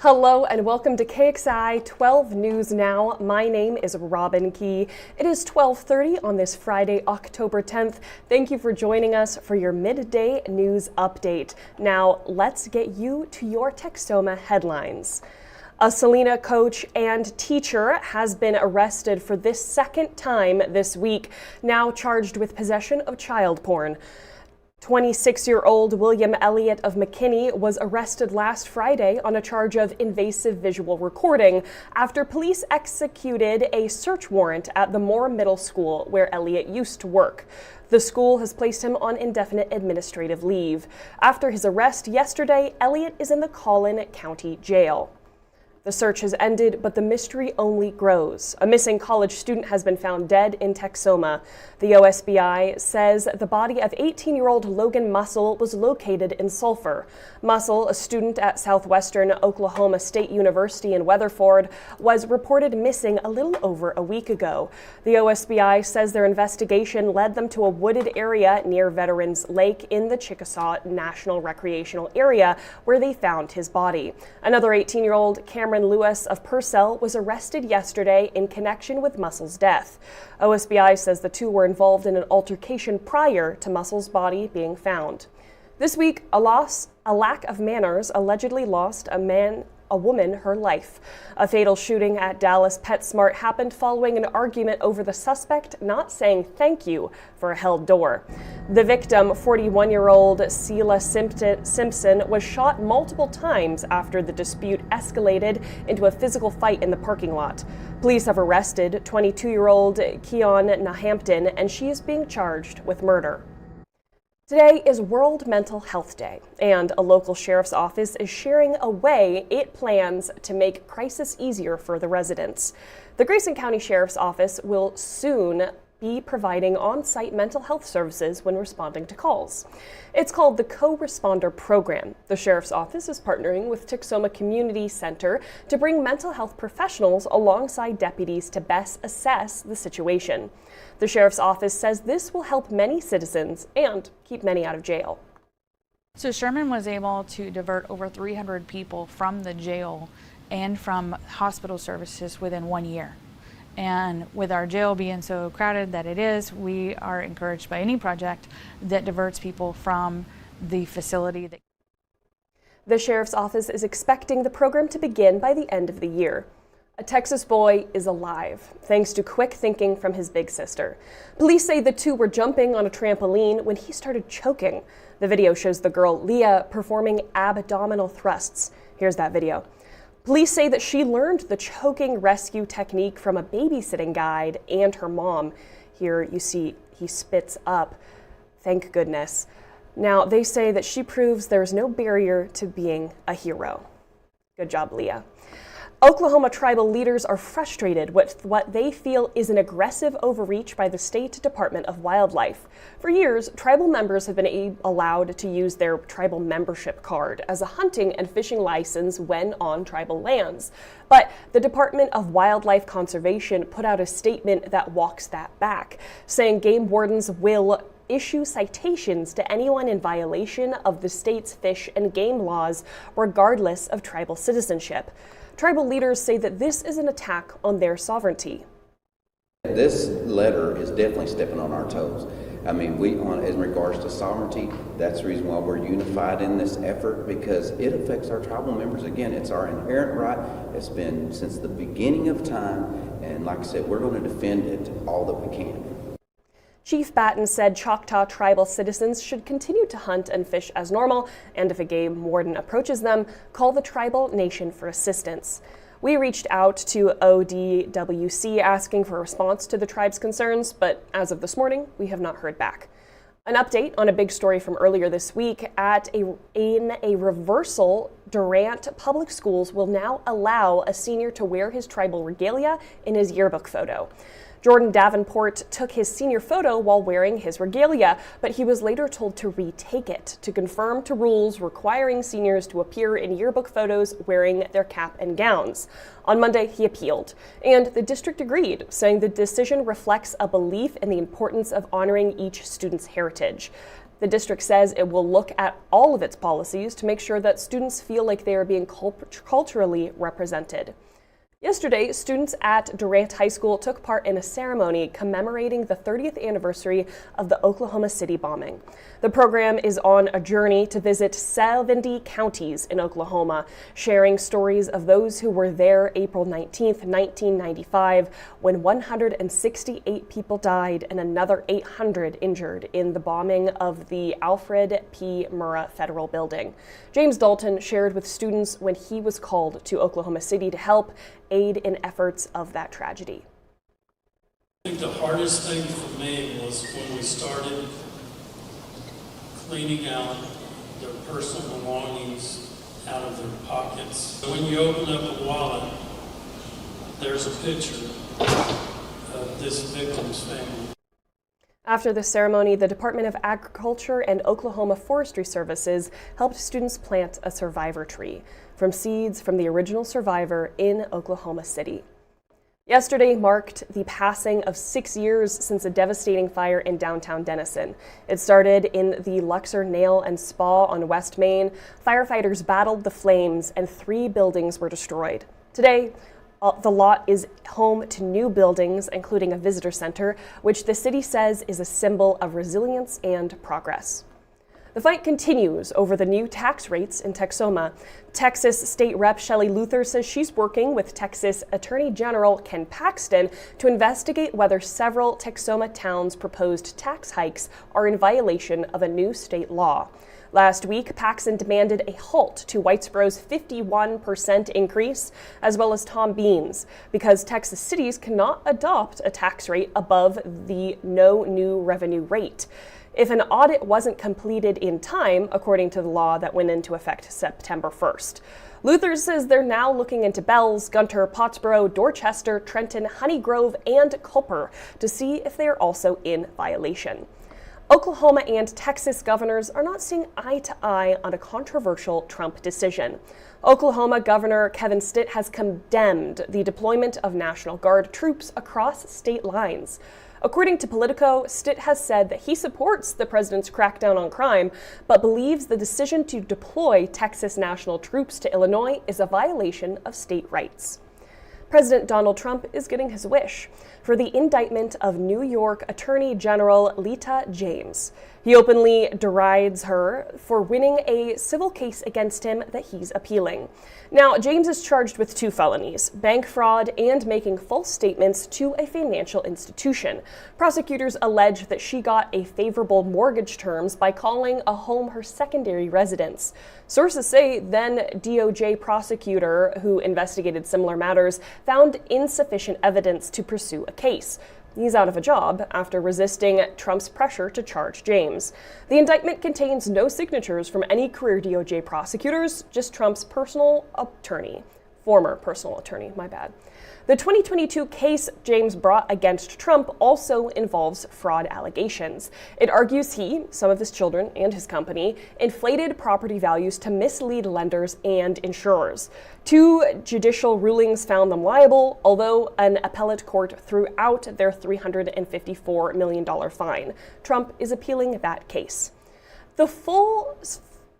Hello and welcome to KXII 12 News Now. My name is Robin Key. It is 12:30 on this Friday, October 10th. Thank you for joining us for your midday news update. Now, let's get you to your Texoma headlines. A Salina coach and teacher has been arrested for this second time this week, now charged with possession of child porn. 26-year-old William Elliott of McKinney was arrested last Friday on a charge of invasive visual recording after police executed a search warrant at the Moore Middle School where Elliott used to work. The school has placed him on indefinite administrative leave. After his arrest yesterday, Elliott is in the Collin County Jail. The search has ended, but the mystery only grows. A missing college student has been found dead in Texoma. The OSBI says the body of 18-year-old Logan Mussel was located in Sulphur. Mussel, a student at Southwestern Oklahoma State University in Weatherford, was reported missing a little over a week ago. The OSBI says their investigation led them to a wooded area near Veterans Lake in the Chickasaw National Recreational Area, where they found his body. Another 18-year-old, Cameron Lewis of Purcell, was arrested yesterday in connection with Mussel's death. OSBI says the two were involved in an altercation prior to Mussel's body being found. This week, a lack of manners allegedly lost a woman her life. A fatal shooting at Dallas PetSmart happened following an argument over the suspect not saying thank you for a held door. The victim, 41-year-old Seela Simpson, was shot multiple times after the dispute escalated into a physical fight in the parking lot. Police have arrested 22-year-old Keon Nahampton, and she is being charged with murder. Today is World Mental Health Day, and a local sheriff's office is sharing a way it plans to make crisis easier for the residents. The Grayson County Sheriff's Office will soon be providing on-site mental health services when responding to calls. It's called the Co-Responder Program. The Sheriff's Office is partnering with Texoma Community Center to bring mental health professionals alongside deputies to best assess the situation. The Sheriff's Office says this will help many citizens and keep many out of jail. So Sherman was able to divert over 300 people from the jail and from hospital services within 1 year. And with our jail being so crowded that it is, we are encouraged by any project that diverts people from the facility. The Sheriff's Office is expecting the program to begin by the end of the year. A Texas boy is alive, thanks to quick thinking from his big sister. Police say the two were jumping on a trampoline when he started choking. The video shows the girl, Leah, performing abdominal thrusts. Here's that video. Police say that she learned the choking rescue technique from a babysitting guide and her mom. Here you see he spits up. Thank goodness. Now, they say that she proves there's no barrier to being a hero. Good job, Leah. Oklahoma tribal leaders are frustrated with what they feel is an aggressive overreach by the State Department of Wildlife. For years, tribal members have been allowed to use their tribal membership card as a hunting and fishing license when on tribal lands. But the Department of Wildlife Conservation put out a statement that walks that back, saying game wardens will issue citations to anyone in violation of the state's fish and game laws, regardless of tribal citizenship. Tribal leaders say that this is an attack on their sovereignty. This letter is definitely stepping on our toes. I mean, in regards to sovereignty, that's the reason why we're unified in this effort, because it affects our tribal members. Again, it's our inherent right. It's been since the beginning of time, and like I said, we're going to defend it all that we can. Chief Batten said Choctaw tribal citizens should continue to hunt and fish as normal, and if a game warden approaches them, call the tribal nation for assistance. We reached out to ODWC asking for a response to the tribe's concerns, but as of this morning, we have not heard back. An update on a big story from earlier this week: in a reversal, Durant Public Schools will now allow a senior to wear his tribal regalia in his yearbook photo. Jordan Davenport took his senior photo while wearing his regalia, but he was later told to retake it to conform to rules requiring seniors to appear in yearbook photos wearing their cap and gowns. On Monday, he appealed, and the district agreed, saying the decision reflects a belief in the importance of honoring each student's heritage. The district says it will look at all of its policies to make sure that students feel like they are being culturally represented. Yesterday, students at Durant High School took part in a ceremony commemorating the 30th anniversary of the Oklahoma City bombing. The program is on a journey to visit 70 counties in Oklahoma, sharing stories of those who were there April 19, 1995, when 168 people died and another 800 injured in the bombing of the Alfred P. Murrah Federal Building. James Dalton shared with students when he was called to Oklahoma City to help aid in efforts of that tragedy. I think the hardest thing for me was when we started cleaning out their personal belongings out of their pockets. When you open up a wallet, there's a picture of this victim's family. After the ceremony, the Department of Agriculture and Oklahoma Forestry Services helped students plant a survivor tree from seeds from the original survivor in Oklahoma City. Yesterday marked the passing of 6 years since a devastating fire in downtown Denison. It started in the Luxor Nail and Spa on West Main. Firefighters battled the flames and 3 buildings were destroyed. Today, the lot is home to new buildings, including a visitor center, which the city says is a symbol of resilience and progress. The fight continues over the new tax rates in Texoma. Texas State Rep Shelley Luther says she's working with Texas Attorney General Ken Paxton to investigate whether several Texoma towns' proposed tax hikes are in violation of a new state law. Last week, Paxton demanded a halt to Whitesboro's 51% increase, as well as Tom Bean's, because Texas cities cannot adopt a tax rate above the no new revenue rate if an audit wasn't completed in time, according to the law that went into effect September 1st. Luther says they're now looking into Bells, Gunter, Pottsboro, Dorchester, Trenton, Honey Grove, and Culper to see if they are also in violation. Oklahoma and Texas governors are not seeing eye to eye on a controversial Trump decision. Oklahoma Governor Kevin Stitt has condemned the deployment of National Guard troops across state lines. According to Politico, Stitt has said that he supports the president's crackdown on crime, but believes the decision to deploy Texas national troops to Illinois is a violation of state rights. President Donald Trump is getting his wish for the indictment of New York Attorney General Letitia James. He openly derides her for winning a civil case against him that he's appealing. Now, James is charged with 2 felonies, bank fraud and making false statements to a financial institution. Prosecutors allege that she got a favorable mortgage terms by calling a home her secondary residence. Sources say then DOJ prosecutor who investigated similar matters found insufficient evidence to pursue a case. He's out of a job after resisting Trump's pressure to charge James. The indictment contains no signatures from any career DOJ prosecutors, just Trump's former personal attorney, my bad. The 2022 case James brought against Trump also involves fraud allegations. It argues he, some of his children, and his company inflated property values to mislead lenders and insurers. 2 judicial rulings found them liable, although an appellate court threw out their $354 million fine. Trump is appealing that case. The full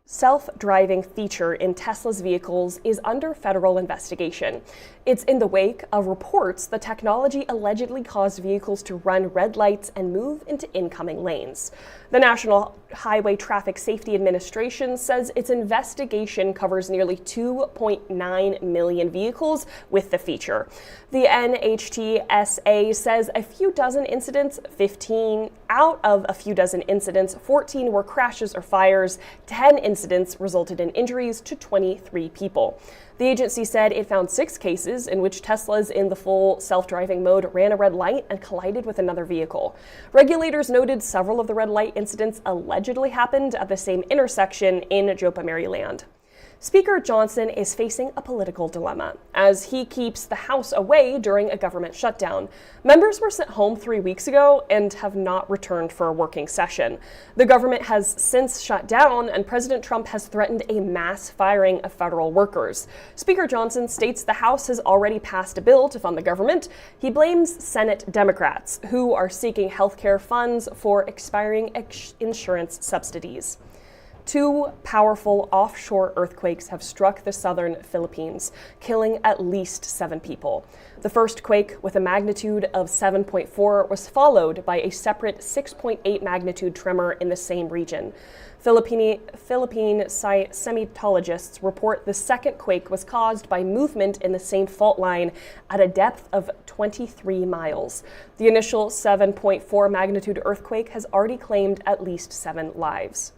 self-driving feature in Tesla's vehicles is under federal investigation. It's in the wake of reports the technology allegedly caused vehicles to run red lights and move into incoming lanes. The National Highway Traffic Safety Administration says its investigation covers nearly 2.9 million vehicles with the feature. The NHTSA says a few dozen incidents, 15 out of a few dozen incidents, 14 were crashes or fires, 10 incidents resulted in injuries to 23 people. The agency said it found 6 cases in which Teslas in the full self-driving mode ran a red light and collided with another vehicle. Regulators noted several of the red light incidents allegedly happened at the same intersection in Jopa, Maryland. Speaker Johnson is facing a political dilemma as he keeps the House away during a government shutdown. Members were sent home 3 weeks ago and have not returned for a working session. The government has since shut down, and President Trump has threatened a mass firing of federal workers. Speaker Johnson states the House has already passed a bill to fund the government. He blames Senate Democrats, who are seeking health care funds for expiring insurance subsidies. 2 powerful offshore earthquakes have struck the southern Philippines, killing at least 7 people. The first quake, with a magnitude of 7.4, was followed by a separate 6.8 magnitude tremor in the same region. Philippine seismologists report the second quake was caused by movement in the same fault line at a depth of 23 miles. The initial 7.4 magnitude earthquake has already claimed at least 7 lives.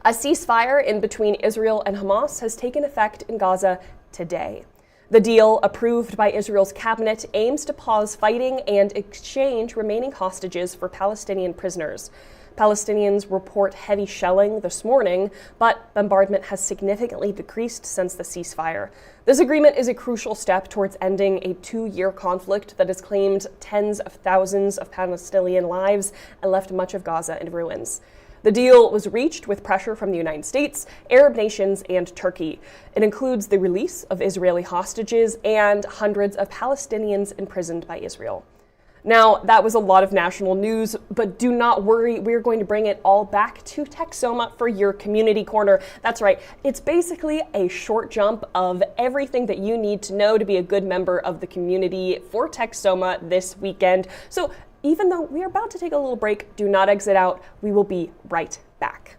A ceasefire in between Israel and Hamas has taken effect in Gaza today. The deal, approved by Israel's cabinet, aims to pause fighting and exchange remaining hostages for Palestinian prisoners. Palestinians report heavy shelling this morning, but bombardment has significantly decreased since the ceasefire. This agreement is a crucial step towards ending a 2-year conflict that has claimed tens of thousands of Palestinian lives and left much of Gaza in ruins. The deal was reached with pressure from the United States, Arab nations, and Turkey. It includes the release of Israeli hostages and hundreds of Palestinians imprisoned by Israel. Now, that was a lot of national news, but do not worry, we're going to bring it all back to Texoma for your community corner. That's right, it's basically a short jump of everything that you need to know to be a good member of the community for Texoma this weekend. So even though we are about to take a little break, do not exit out. We will be right back.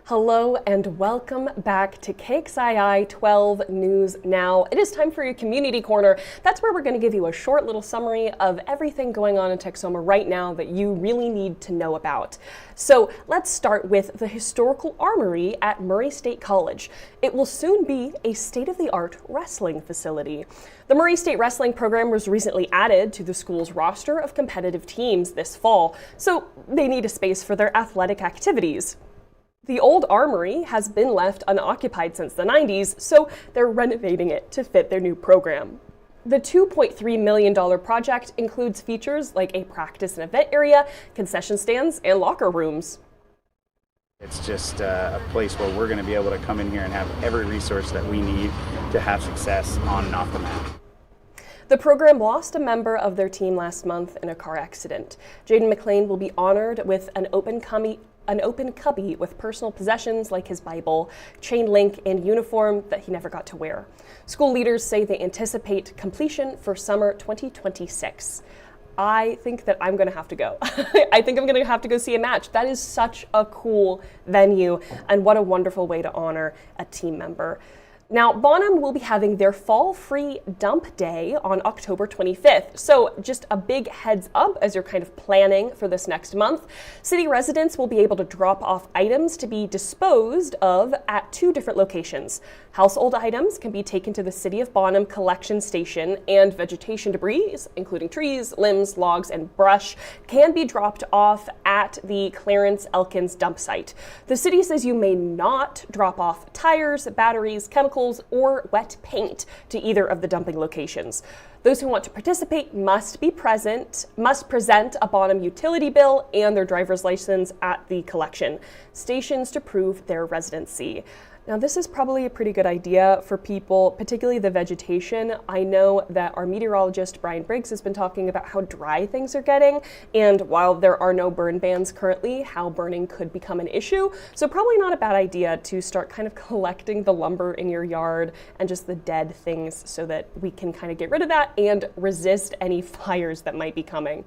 Hello and welcome back to KXII 12 News Now. It is time for your community corner. That's where we're going to give you a short little summary of everything going on in Texoma right now that you really need to know about. So let's start with the historical armory at Murray State College. It will soon be a state-of-the-art wrestling facility. The Murray State Wrestling program was recently added to the school's roster of competitive teams this fall, so they need a space for their athletic activities. The old armory has been left unoccupied since the 90s, so they're renovating it to fit their new program. The $2.3 million project includes features like a practice and event area, concession stands, and locker rooms. It's just a place where we're going to be able to come in here and have every resource that we need to have success on and off the mat. The program lost a member of their team last month in a car accident. Jaden McLean will be honored with an open cubby with personal possessions like his Bible, chain link, and uniform that he never got to wear. School leaders say they anticipate completion for summer 2026. I think that I'm going to have to go. I think I'm going to have to go see a match. That is such a cool venue, and what a wonderful way to honor a team member. Now, Bonham will be having their fall-free dump day on October 25th. So just a big heads up as you're kind of planning for this next month. City residents will be able to drop off items to be disposed of at 2 different locations. Household items can be taken to the City of Bonham collection station, and vegetation debris, including trees, limbs, logs, and brush, can be dropped off at the Clarence Elkins dump site. The city says you may not drop off tires, batteries, chemical chemicals or wet paint to either of the dumping locations. Those who want to participate must present a bottom utility bill and their driver's license at the collection stations to prove their residency. Now, this is probably a pretty good idea for people, particularly the vegetation. I know that our meteorologist, Brian Briggs, has been talking about how dry things are getting, and while there are no burn bans currently, how burning could become an issue. So probably not a bad idea to start kind of collecting the lumber in your yard and just the dead things so that we can kind of get rid of that and resist any fires that might be coming.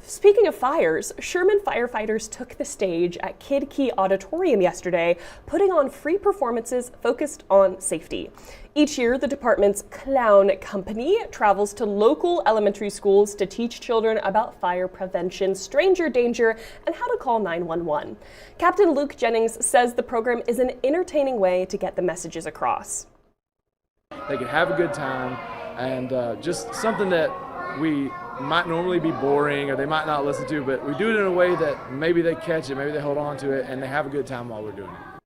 Speaking of fires, Sherman firefighters took the stage at KXII Auditorium yesterday, putting on free performances focused on safety. Each year, the department's clown company travels to local elementary schools to teach children about fire prevention, stranger danger, and how to call 911. Captain Luke Jennings says the program is an entertaining way to get the messages across. They can have a good time, and just something that we might normally be boring or they might not listen to, but we do it in a way that maybe they catch it, maybe they hold on to it, and they have a good time while we're doing it.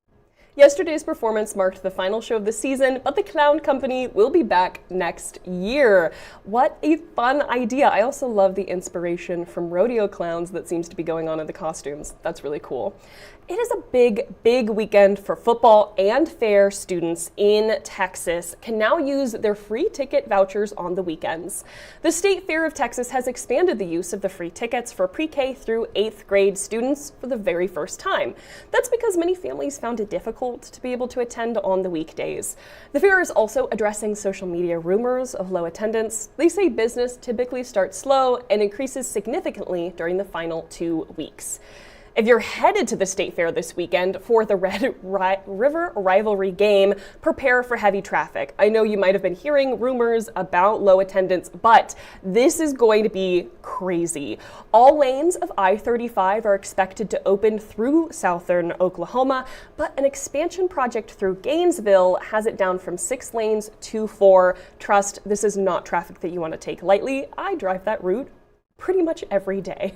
Yesterday's performance marked the final show of the season, but the clown company will be back next year. What a fun idea. I also love the inspiration from rodeo clowns that seems to be going on in the costumes. That's really cool. It is a big weekend for football and fair. Students in Texas can now use their free ticket vouchers on the weekends. The State Fair of Texas has expanded the use of the free tickets for pre-K through 8th grade students for the very first time. That's because many families found it difficult to be able to attend on the weekdays. The fair is also addressing social media rumors of low attendance. They say business typically starts slow and increases significantly during the final 2 weeks. If you're headed to the State Fair this weekend for the Red River rivalry game, prepare for heavy traffic. I know you might have been hearing rumors about low attendance, but this is going to be crazy. All lanes of I-35 are expected to open through southern Oklahoma, but an expansion project through Gainesville has it down from 6 lanes to 4. Trust, this is not traffic that you want to take lightly. I drive that route pretty much every day.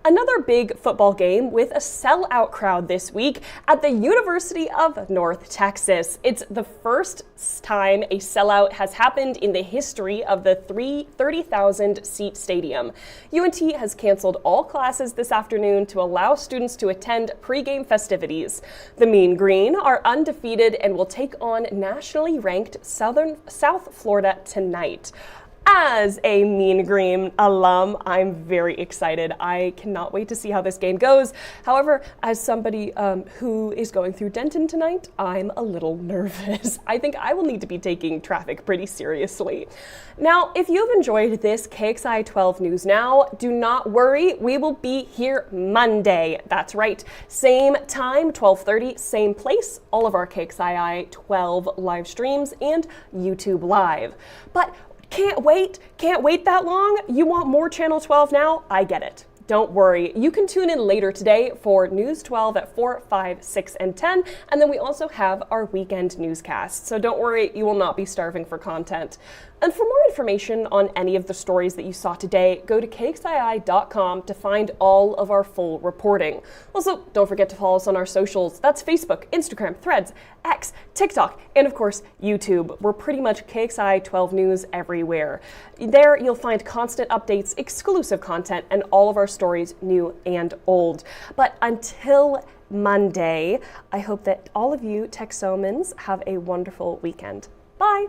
Another big football game with a sellout crowd this week at the University of North Texas. It's the first time a sellout has happened in the history of the 30,000 seat stadium. UNT has canceled all classes this afternoon to allow students to attend pregame festivities. The Mean Green are undefeated and will take on nationally ranked South Florida tonight. As a Mean Green alum, I'm very excited. I cannot wait to see how this game goes. However, as somebody who is going through Denton tonight, I'm a little nervous. I think I will need to be taking traffic pretty seriously. Now, if you've enjoyed this KXII 12 News Now, do not worry. We will be here Monday. That's right. Same time, 12:30, same place. All of our KXII 12 live streams and YouTube Live. But can't wait that long? You want more Channel 12 now? I get it. Don't worry. You can tune in later today for News 12 at 4, 5, 6, and 10. And then we also have our weekend newscast. So don't worry, you will not be starving for content. And for more information on any of the stories that you saw today, go to KXII.com to find all of our full reporting. Also, don't forget to follow us on our socials. That's Facebook, Instagram, Threads, X, TikTok, and of course, YouTube. We're pretty much KXII 12 News everywhere. There, you'll find constant updates, exclusive content, and all of our stories, new and old. But until Monday, I hope that all of you Texomans have a wonderful weekend. Bye!